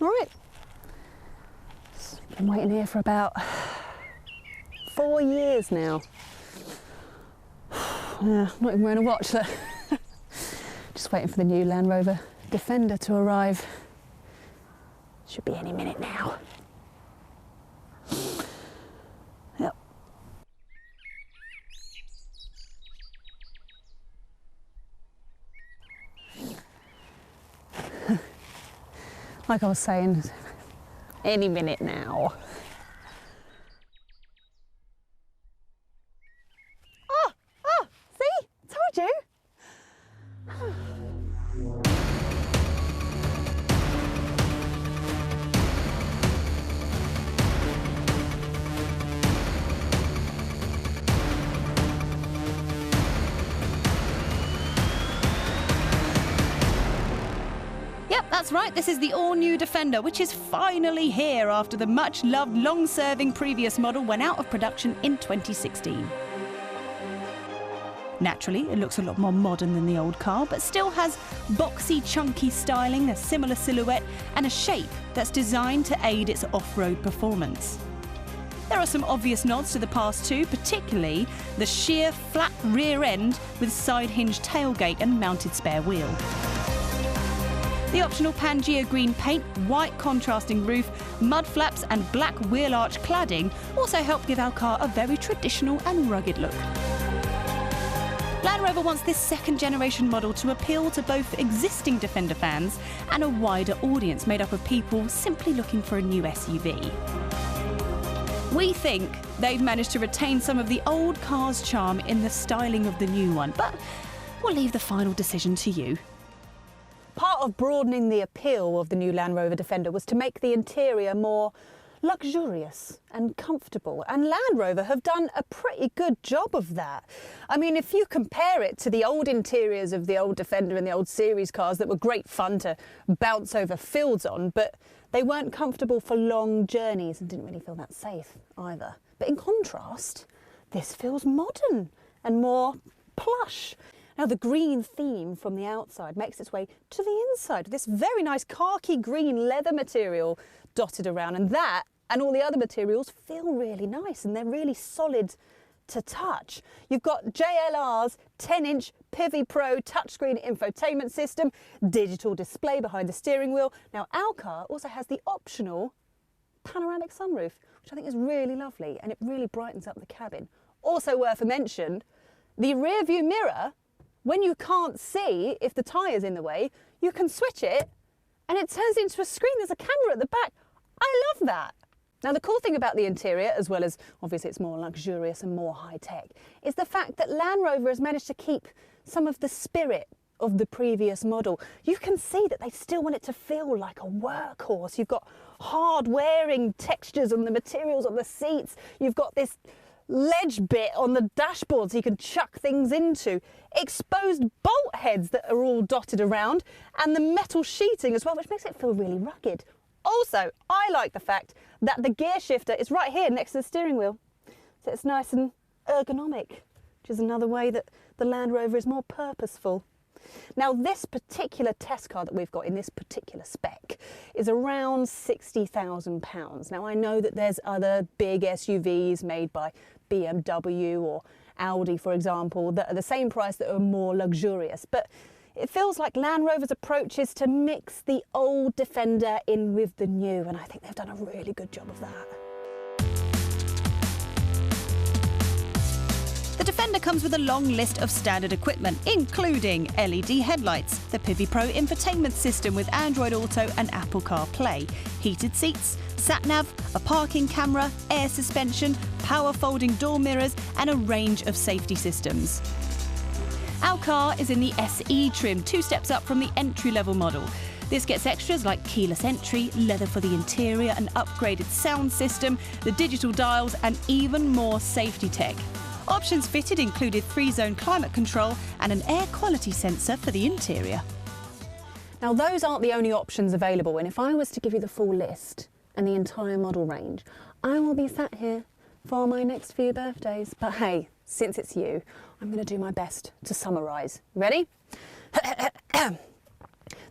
All right. Been waiting here for about 4 years now. Yeah, not even wearing a watch. Look. Just waiting for the new Land Rover Defender to arrive. Should be any minute now. Yep. Like I was saying, any minute now. Oh, see? Told you. Yep, that's right, this is the all-new Defender, which is finally here after the much-loved, long-serving previous model went out of production in 2016. Naturally, it looks a lot more modern than the old car, but still has boxy, chunky styling, a similar silhouette, and a shape that's designed to aid its off-road performance. There are some obvious nods to the past too, particularly the sheer, flat rear end with side-hinged tailgate and mounted spare wheel. The optional Pangea green paint, white contrasting roof, mud flaps and black wheel arch cladding also help give our car a very traditional and rugged look. Land Rover wants this second generation model to appeal to both existing Defender fans and a wider audience made up of people simply looking for a new SUV. We think they've managed to retain some of the old car's charm in the styling of the new one, but we'll leave the final decision to you. Part of broadening the appeal of the new Land Rover Defender was to make the interior more luxurious and comfortable, and Land Rover have done a pretty good job of that. I mean, if you compare it to the old interiors of the old Defender and the old series cars that were great fun to bounce over fields on, but they weren't comfortable for long journeys and didn't really feel that safe either. But in contrast, this feels modern and more plush. Now, the green theme from the outside makes its way to the inside. This very nice khaki green leather material dotted around, and that and all the other materials feel really nice and they're really solid to touch. You've got JLR's 10-inch Pivi Pro touchscreen infotainment system, digital display behind the steering wheel. Now, our car also has the optional panoramic sunroof, which I think is really lovely, and it really brightens up the cabin. Also worth a mention, the rear view mirror, when you can't see if the tyre's in the way, you can switch it and it turns into a screen. There's a camera at the back. I love that. Now, the cool thing about the interior, as well as obviously it's more luxurious and more high-tech, is the fact that Land Rover has managed to keep some of the spirit of the previous model. You can see that they still want it to feel like a workhorse. You've got hard-wearing textures on the materials on the seats. You've got this ledge bit on the dashboard so you can chuck things into, exposed bolt heads that are all dotted around, and the metal sheeting as well, which makes it feel really rugged. Also, I like the fact that the gear shifter is right here next to the steering wheel, so it's nice and ergonomic, which is another way that the Land Rover is more purposeful. Now, this particular test car that we've got in this particular spec is around £60,000. Now, I know that there's other big SUVs made by BMW or Audi, for example, that are the same price that are more luxurious, but it feels like Land Rover's approach is to mix the old Defender in with the new, and I think they've done a really good job of that. The Defender comes with a long list of standard equipment, including LED headlights, the Pivi Pro infotainment system with Android Auto and Apple CarPlay, heated seats, sat-nav, a parking camera, air suspension, power folding door mirrors, and a range of safety systems. Our car is in the SE trim, 2 steps up from the entry-level model. This gets extras like keyless entry, leather for the interior, an upgraded sound system, the digital dials, and even more safety tech. Options fitted included 3-zone climate control and an air quality sensor for the interior. Now, those aren't the only options available, and if I was to give you the full list and the entire model range, I will be sat here for my next few birthdays. But hey, since it's you, I'm going to do my best to summarise. Ready?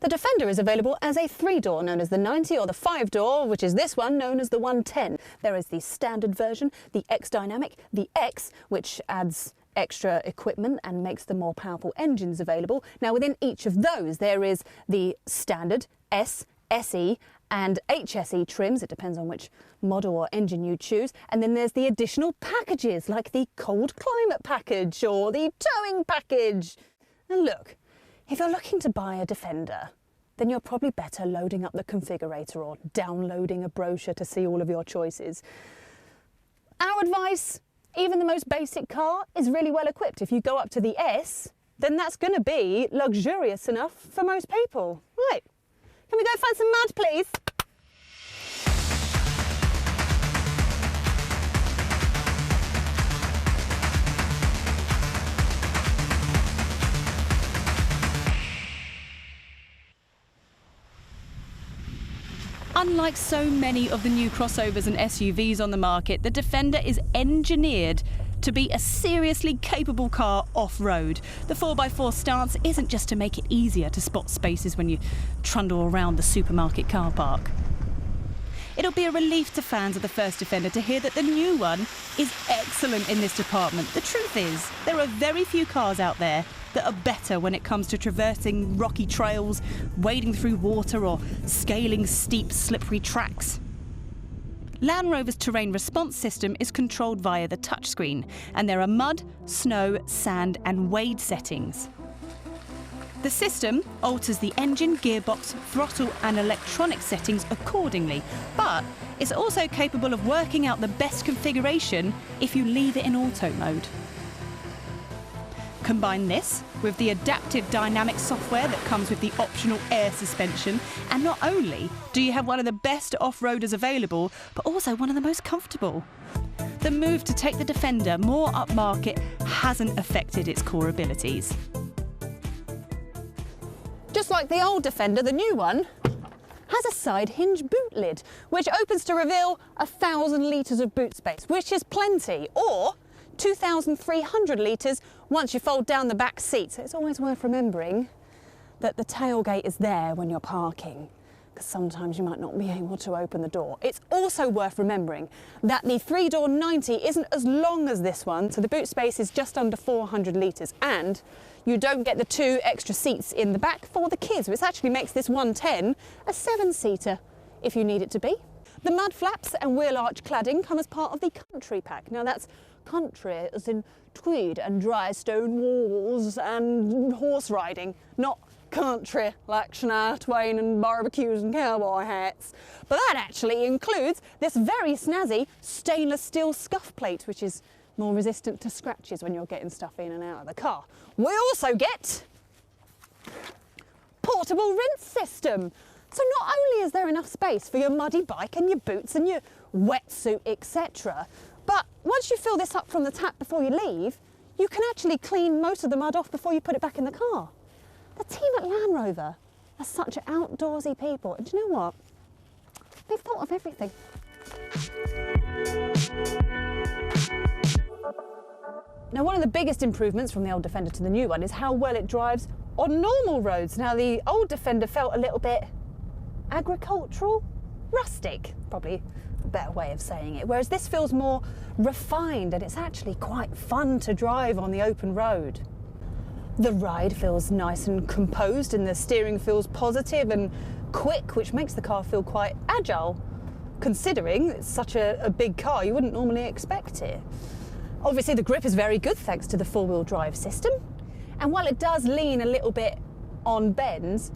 The Defender is available as a 3-door known as the 90 or the 5-door, which is this one known as the 110. There is the standard version, the X Dynamic, the X, which adds extra equipment and makes the more powerful engines available. Now within each of those there is the standard, S, SE and HSE trims. It depends on which model or engine you choose. And then there's the additional packages like the cold climate package or the towing package. And look, if you're looking to buy a Defender, then you're probably better loading up the configurator or downloading a brochure to see all of your choices. Our advice, even the most basic car is really well equipped. If you go up to the S, then that's going to be luxurious enough for most people. Right, can we go find some mud, please? Unlike so many of the new crossovers and SUVs on the market, the Defender is engineered to be a seriously capable car off-road. The 4x4 stance isn't just to make it easier to spot spaces when you trundle around the supermarket car park. It'll be a relief to fans of the first Defender to hear that the new one is excellent in this department. The truth is, there are very few cars out there that are better when it comes to traversing rocky trails, wading through water or scaling steep, slippery tracks. Land Rover's terrain response system is controlled via the touchscreen, and there are mud, snow, sand and wade settings. The system alters the engine, gearbox, throttle and electronic settings accordingly, but it's also capable of working out the best configuration if you leave it in auto mode. Combine this with the adaptive dynamic software that comes with the optional air suspension, and not only do you have one of the best off-roaders available, but also one of the most comfortable. The move to take the Defender more upmarket hasn't affected its core abilities. Just like the old Defender, the new one has a side hinge boot lid, which opens to reveal 1,000 litres of boot space, which is plenty, or 2,300 litres once you fold down the back seat. So it's always worth remembering that the tailgate is there when you're parking, because sometimes you might not be able to open the door. It's also worth remembering that the 3-door 90 isn't as long as this one, so the boot space is just under 400 litres, and you don't get the 2 extra seats in the back for the kids, which actually makes this 110 a 7-seater if you need it to be. The mud flaps and wheel arch cladding come as part of the country pack. Now that's country as in tweed and dry stone walls and horse riding, not country like Shania Twain and barbecues and cowboy hats. But that actually includes this very snazzy stainless steel scuff plate, which is more resistant to scratches when you're getting stuff in and out of the car. We also get portable rinse system. So not only is there enough space for your muddy bike and your boots and your wetsuit, etc., but once you fill this up from the tap before you leave, you can actually clean most of the mud off before you put it back in the car. The team at Land Rover are such outdoorsy people, and do you know what? They've thought of everything. Now, one of the biggest improvements from the old Defender to the new one is how well it drives on normal roads. Now, the old Defender felt a little bit agricultural, rustic, probably a better way of saying it, whereas this feels more refined and it's actually quite fun to drive on the open road. The ride feels nice and composed and the steering feels positive and quick, which makes the car feel quite agile. Considering it's such a big car, you wouldn't normally expect it. Obviously the grip is very good thanks to the 4-wheel drive system, and while it does lean a little bit on bends,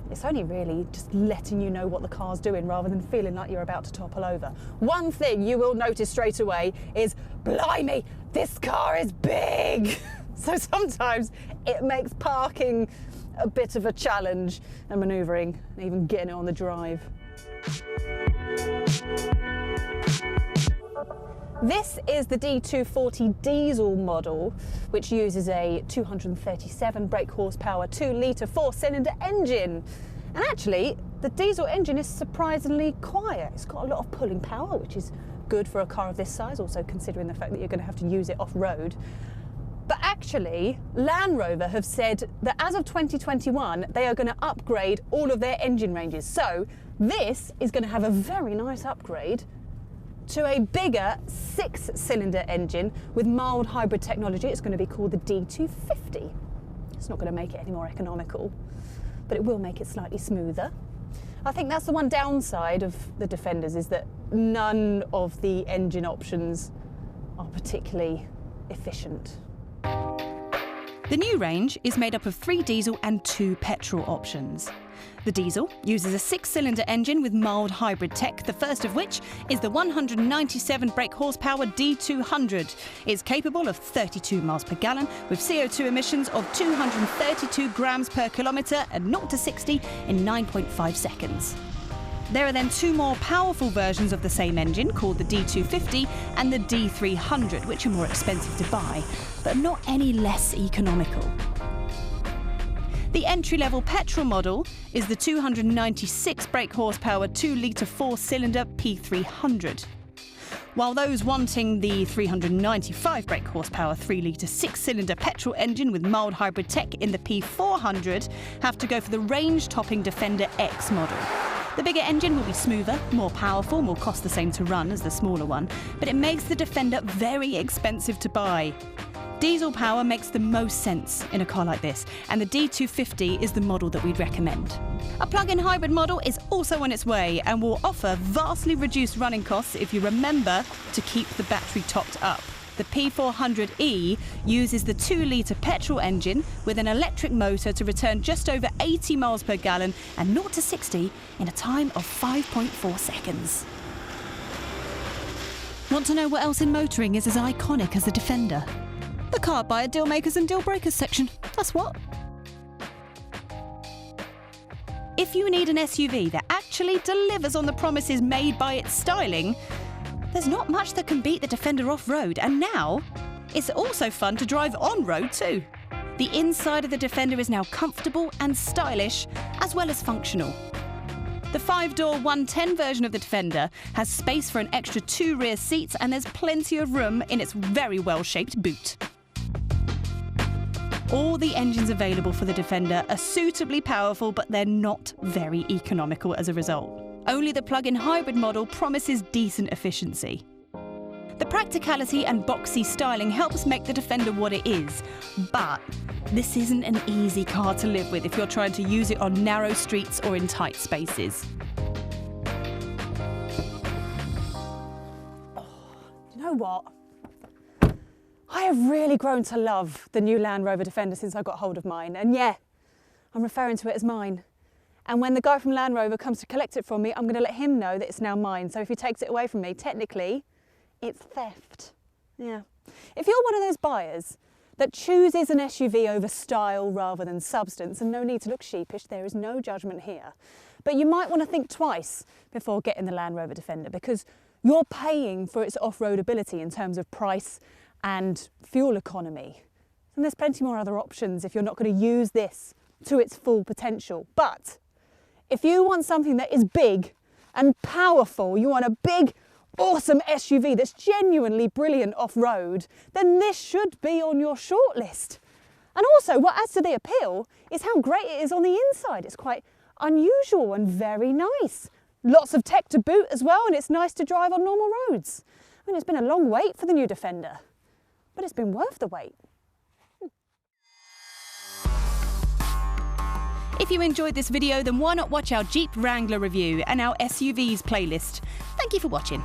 it's only really just letting you know what the car's doing rather than feeling like you're about to topple over. One thing you will notice straight away is, blimey, this car is big! So sometimes it makes parking a bit of a challenge and manoeuvring, and even getting it on the drive. This is the D240 diesel model, which uses a 237 brake horsepower 2-litre 4-cylinder engine. And actually, the diesel engine is surprisingly quiet. It's got a lot of pulling power, which is good for a car of this size, also considering the fact that you're going to have to use it off-road. But actually, Land Rover have said that as of 2021, they are going to upgrade all of their engine ranges. So this is going to have a very nice upgrade to a bigger 6-cylinder engine with mild hybrid technology. It's going to be called the D250. It's not going to make it any more economical, but it will make it slightly smoother. I think that's the one downside of the Defenders, is that none of the engine options are particularly efficient. The new range is made up of 3 diesel and 2 petrol options. The diesel uses a 6-cylinder engine with mild hybrid tech, the first of which is the 197 brake horsepower D200. It's capable of 32 miles per gallon with CO2 emissions of 232 grams per kilometre and 0 to 60 in 9.5 seconds. There are then 2 more powerful versions of the same engine called the D250 and the D300, which are more expensive to buy, but not any less economical. The entry-level petrol model is the 296 brake horsepower 2-litre 4-cylinder P300. While those wanting the 395 brake horsepower 3-litre 6-cylinder petrol engine with mild hybrid tech in the P400 have to go for the range-topping Defender X model. The bigger engine will be smoother, more powerful, will cost the same to run as the smaller one, but it makes the Defender very expensive to buy. Diesel power makes the most sense in a car like this, and the D250 is the model that we'd recommend. A plug-in hybrid model is also on its way and will offer vastly reduced running costs if you remember to keep the battery topped up. The P400e uses the 2-litre petrol engine with an electric motor to return just over 80 miles per gallon and 0 to 60 in a time of 5.4 seconds. Want to know what else in motoring is as iconic as the Defender? The Carbuyer deal makers and deal breakers section. That's what. If you need an SUV that actually delivers on the promises made by its styling, there's not much that can beat the Defender off-road, and now it's also fun to drive on-road too. The inside of the Defender is now comfortable and stylish, as well as functional. The 5-door 110 version of the Defender has space for an extra 2 rear seats, and there's plenty of room in its very well-shaped boot. All the engines available for the Defender are suitably powerful, but they're not very economical as a result. Only the plug-in hybrid model promises decent efficiency. The practicality and boxy styling helps make the Defender what it is, but this isn't an easy car to live with if you're trying to use it on narrow streets or in tight spaces. You know what? I have really grown to love the new Land Rover Defender since I got hold of mine. And yeah, I'm referring to it as mine. And when the guy from Land Rover comes to collect it from me, I'm going to let him know that it's now mine. So if he takes it away from me, technically, it's theft. Yeah. If you're one of those buyers that chooses an SUV over style rather than substance, and no need to look sheepish, there is no judgment here, but you might want to think twice before getting the Land Rover Defender, because you're paying for its off-road ability in terms of price and fuel economy. And there's plenty more other options if you're not going to use this to its full potential. But if you want something that is big and powerful, you want a big, awesome SUV that's genuinely brilliant off-road, then this should be on your shortlist. And also, what adds to the appeal is how great it is on the inside. It's quite unusual and very nice. Lots of tech to boot as well, and it's nice to drive on normal roads. I mean, it's been a long wait for the new Defender, but it's been worth the wait. If you enjoyed this video, then why not watch our Jeep Wrangler review and our SUVs playlist. Thank you for watching.